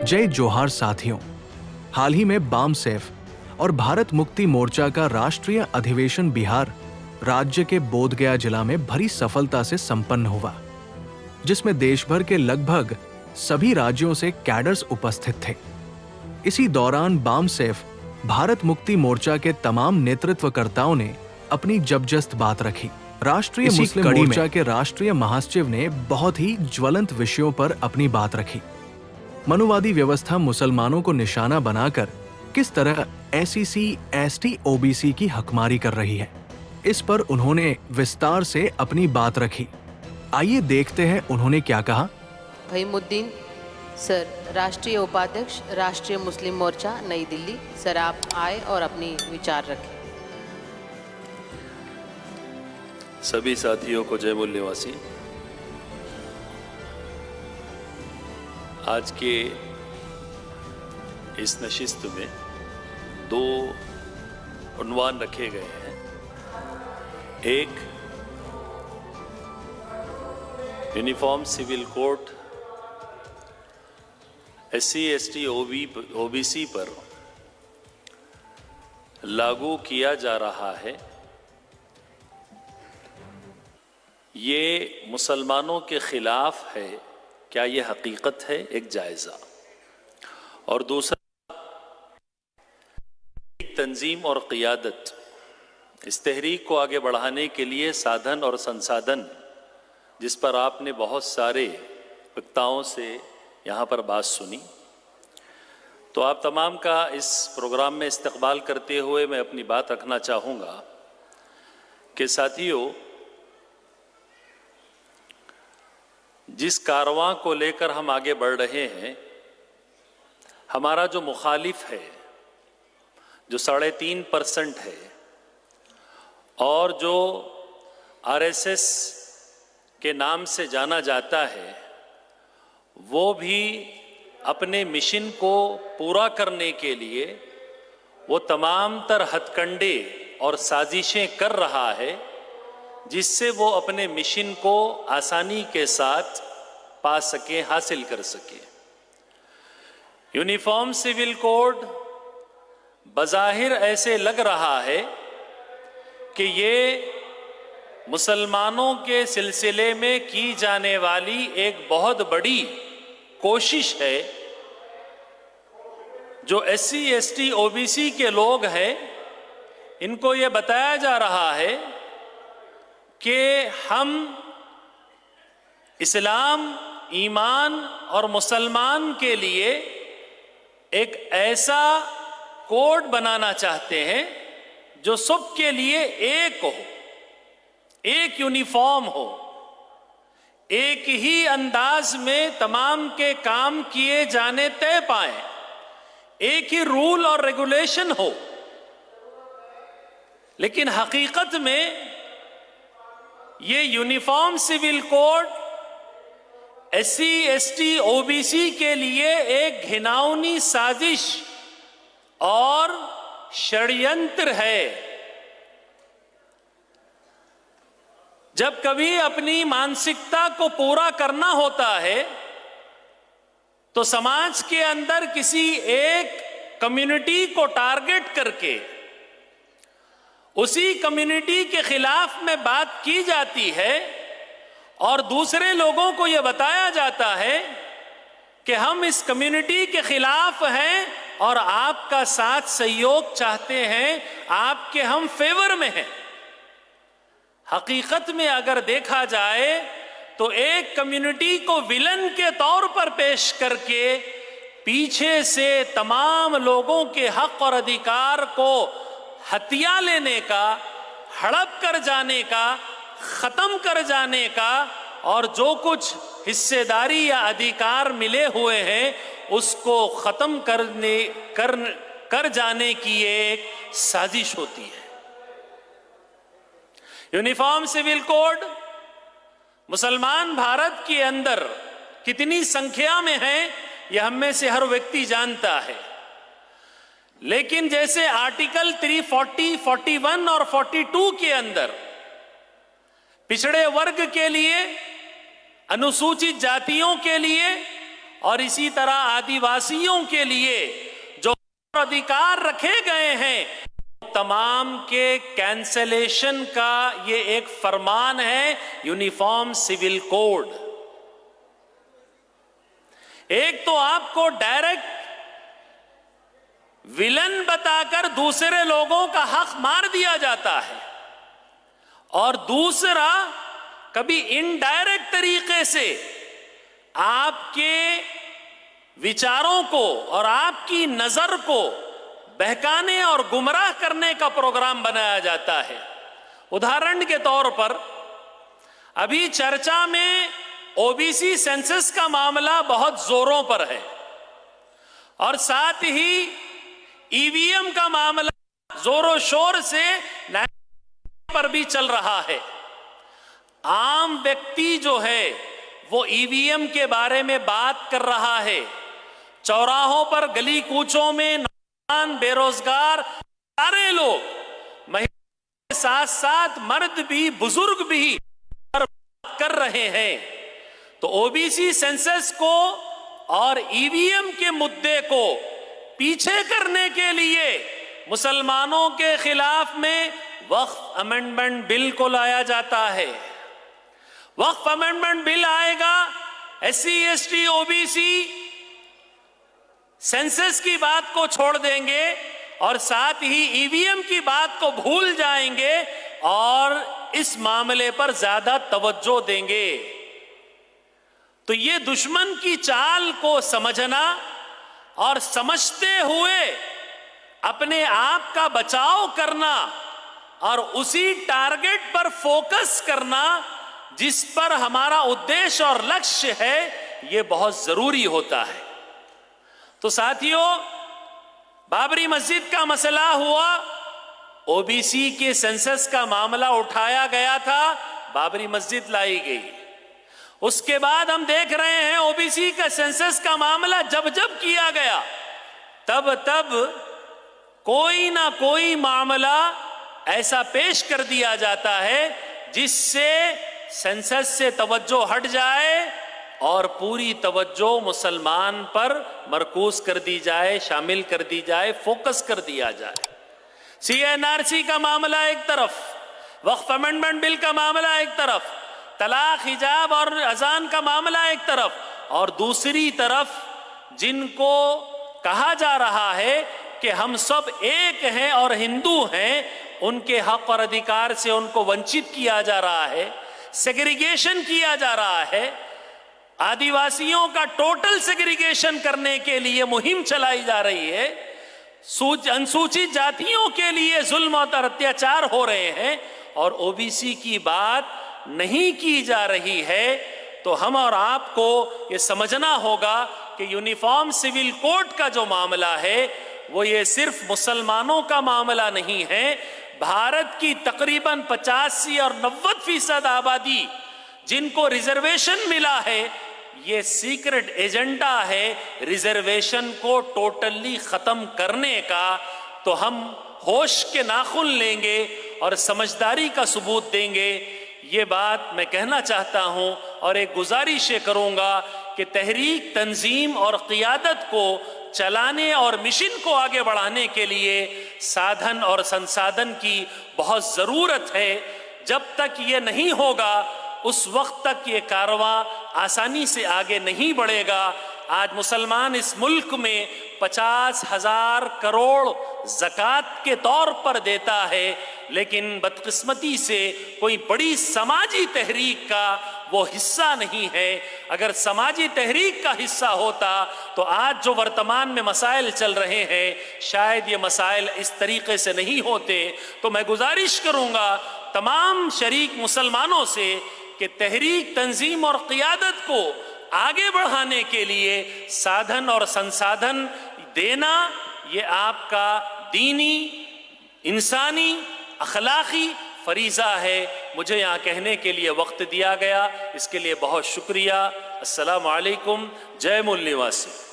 जय जोहार साथियों। हाल ही में बामसेफ और भारत मुक्ति मोर्चा का राष्ट्रीय अधिवेशन बिहार राज्य के बोधगया जिला में भरी सफलता से संपन्न हुआ, जिसमें देश भर के लगभग सभी राज्यों से कैडर्स उपस्थित थे। इसी दौरान बामसेफ भारत मुक्ति मोर्चा के तमाम नेतृत्वकर्ताओं ने अपनी जबरदस्त बात रखी। राष्ट्रीय मुस्लिम मोर्चा के राष्ट्रीय महासचिव ने बहुत ही ज्वलंत विषयों पर अपनी बात रखी। मनुवादी व्यवस्था मुसलमानों को निशाना बनाकर किस तरह एससी, एसटी, ओबीसी की हकमारी कर रही है, इस पर उन्होंने विस्तार से अपनी बात रखी। आइए देखते हैं उन्होंने क्या कहा। फहीमुद्दीन सर, राष्ट्रीय उपाध्यक्ष, राष्ट्रीय मुस्लिम मोर्चा, नई दिल्ली। सर, आप आए और अपनी विचार रखें। सभी साथियों को जय मूल निवासी। आज के इस नशिस्त में दो उन्वान रखे गए हैं। एक, uniform civil code SC, ST, OBC पर लागू किया जा रहा है, ये मुसलमानों के खिलाफ है, क्या ये हकीकत है? एक जायजा। और दूसरा, तंजीम और क़ियादत, इस तहरीक को आगे बढ़ाने के लिए साधन और संसाधन, जिस पर आपने बहुत सारे वक्ताओं से यहाँ पर बात सुनी, तो आप तमाम का इस प्रोग्राम में इस्तकबाल करते हुए मैं अपनी बात रखना चाहूँगा कि साथियों, जिस कारवां को लेकर हम आगे बढ़ रहे हैं, हमारा जो मुखालिफ है, जो 3.5% है, और जो आरएसएस के नाम से जाना जाता है, वो भी अपने मिशन को पूरा करने के लिए वो तमाम तर हथकंडे और साजिशें कर रहा है, जिससे वो अपने मिशन को आसानी के साथ पा सके, हासिल कर सके। यूनिफॉर्म सिविल कोड बज़ाहिर ऐसे लग रहा है कि ये मुसलमानों के सिलसिले में की जाने वाली एक बहुत बड़ी कोशिश है। जो एससी, एसटी, ओबीसी के लोग हैं, इनको ये बताया जा रहा है कि हम इस्लाम, ईमान और मुसलमान के लिए एक ऐसा कोड बनाना चाहते हैं जो सबके लिए एक हो, एक यूनिफॉर्म हो, एक ही अंदाज में तमाम के काम किए जाने तय पाए, एक ही रूल और रेगुलेशन हो। लेकिन हकीकत में ये uniform civil code SC, ST, OBC के लिए एक घिनौनी साजिश और षड्यंत्र है। जब कभी अपनी मानसिकता को पूरा करना होता है, तो समाज के अंदर किसी एक कम्युनिटी को टारगेट करके उसी कम्युनिटी के खिलाफ में बात की जाती है और दूसरे लोगों को यह बताया जाता है कि हम इस कम्युनिटी के खिलाफ हैं और आपका साथ सहयोग चाहते हैं, आपके हम फेवर में हैं। हकीकत में अगर देखा जाए तो एक कम्युनिटी को विलन के तौर पर पेश करके पीछे से तमाम लोगों के हक और अधिकार को हथिया लेने का, हड़प कर जाने का, खत्म कर जाने का, और जो कुछ हिस्सेदारी या अधिकार मिले हुए हैं उसको खत्म कर जाने की एक साजिश होती है। यूनिफॉर्म सिविल कोड मुसलमान भारत के अंदर कितनी संख्या में है, यह हम में से हर व्यक्ति जानता है। लेकिन जैसे आर्टिकल 340, 41 और 42 के अंदर पिछड़े वर्ग के लिए, अनुसूचित जातियों के लिए और इसी तरह आदिवासियों के लिए जो अधिकार रखे गए हैं तमाम के कैंसलेशन का ये एक फरमान है यूनिफॉर्म सिविल कोड। एक तो आपको डायरेक्ट विलन बताकर दूसरे लोगों का हक मार दिया जाता है, और दूसरा कभी इनडायरेक्ट तरीके से आपके विचारों को और आपकी नजर को बहकाने और गुमराह करने का प्रोग्राम बनाया जाता है। उदाहरण के तौर पर अभी चर्चा में ओबीसी सेंसस का मामला बहुत जोरों पर है, और साथ ही ईवीएम का मामला जोरों शोर से पर भी चल रहा है। आम व्यक्ति जो है वो ईवीएम के बारे में बात कर रहा है, चौराहों पर गली कूचों में बेरोजगार सारे लोग, महिला के साथ साथ मर्द भी बुजुर्ग भी बात कर रहे हैं। तो ओबीसी सेंसस को और ईवीएम के मुद्दे को पीछे करने के लिए मुसलमानों के खिलाफ में वक्फ अमेंडमेंट बिल को लाया जाता है। वक्फ अमेंडमेंट बिल आएगा, एससी एसटी ओबीसी सेंसस की बात को छोड़ देंगे और साथ ही ईवीएम की बात को भूल जाएंगे और इस मामले पर ज्यादा तवज्जो देंगे। तो ये दुश्मन की चाल को समझना और समझते हुए अपने आप का बचाव करना और उसी टारगेट पर फोकस करना जिस पर हमारा उद्देश्य और लक्ष्य है, ये बहुत जरूरी होता है। तो साथियों, बाबरी मस्जिद का मसला हुआ, ओबीसी के सेंसस का मामला उठाया गया था, बाबरी मस्जिद लाई गई। उसके बाद हम देख रहे हैं ओबीसी का सेंसस का मामला जब जब किया गया तब तब कोई ना कोई मामला ऐसा पेश कर दिया जाता है जिससे सेंसस से तवज्जो हट जाए और पूरी तवज्जो मुसलमान पर मरकूज कर दी जाए, शामिल कर दी जाए, फोकस कर दिया जाए। सीएनआरसी का मामला एक तरफ, वक्फ अमेंडमेंट बिल का मामला एक तरफ, तलाक, हिजाब और अजान का मामला एक तरफ, और दूसरी तरफ जिनको कहा जा रहा है कि हम सब एक हैं और हिंदू हैं, उनके हक और अधिकार से उनको वंचित किया जा रहा है, सेग्रीगेशन किया जा रहा है। आदिवासियों का टोटल सेग्रीगेशन करने के लिए मुहिम चलाई जा रही है। अनुसूचित जातियों के लिए जुल्म और अत्याचार हो रहे हैं और ओबीसी की बात नहीं की जा रही है। तो हम और आपको ये समझना होगा कि यूनिफॉर्म सिविल कोड का जो मामला है वो ये सिर्फ मुसलमानों का मामला नहीं है। भारत की तकरीबन 85 और 90% आबादी जिनको रिजर्वेशन मिला है, ये सीक्रेट एजेंडा है रिजर्वेशन को टोटली खत्म करने का। तो हम होश के नाखून लेंगे और समझदारी का सबूत देंगे। ये बात मैं कहना चाहता हूं और एक गुजारिश करूंगा कि तहरीक, तंजीम और क़ियादत को चलाने और मिशन को आगे बढ़ाने के लिए साधन और संसाधन की बहुत ज़रूरत है। जब तक ये नहीं होगा उस वक्त तक ये कारवां आसानी से आगे नहीं बढ़ेगा। आज मुसलमान इस मुल्क में 50,000 करोड़ ज़कात के तौर पर देता है, लेकिन बदकिस्मती से कोई बड़ी समाजी तहरीक का वो हिस्सा नहीं है। अगर समाजी तहरीक का हिस्सा होता तो आज जो वर्तमान में मसाइल चल रहे हैं, शायद ये मसाइल इस तरीके से नहीं होते। तो मैं गुजारिश करूंगा तमाम शरीक मुसलमानों से कि तहरीक, तंजीम और क़ियादत को आगे बढ़ाने के लिए साधन और संसाधन देना ये आपका दीनी, इंसानी, अखलाकी फरीज़ा है। मुझे यहाँ कहने के लिए वक्त दिया गया, इसके लिए बहुत शुक्रिया। अस्सलामु अलैकुम। जय मूल निवासी।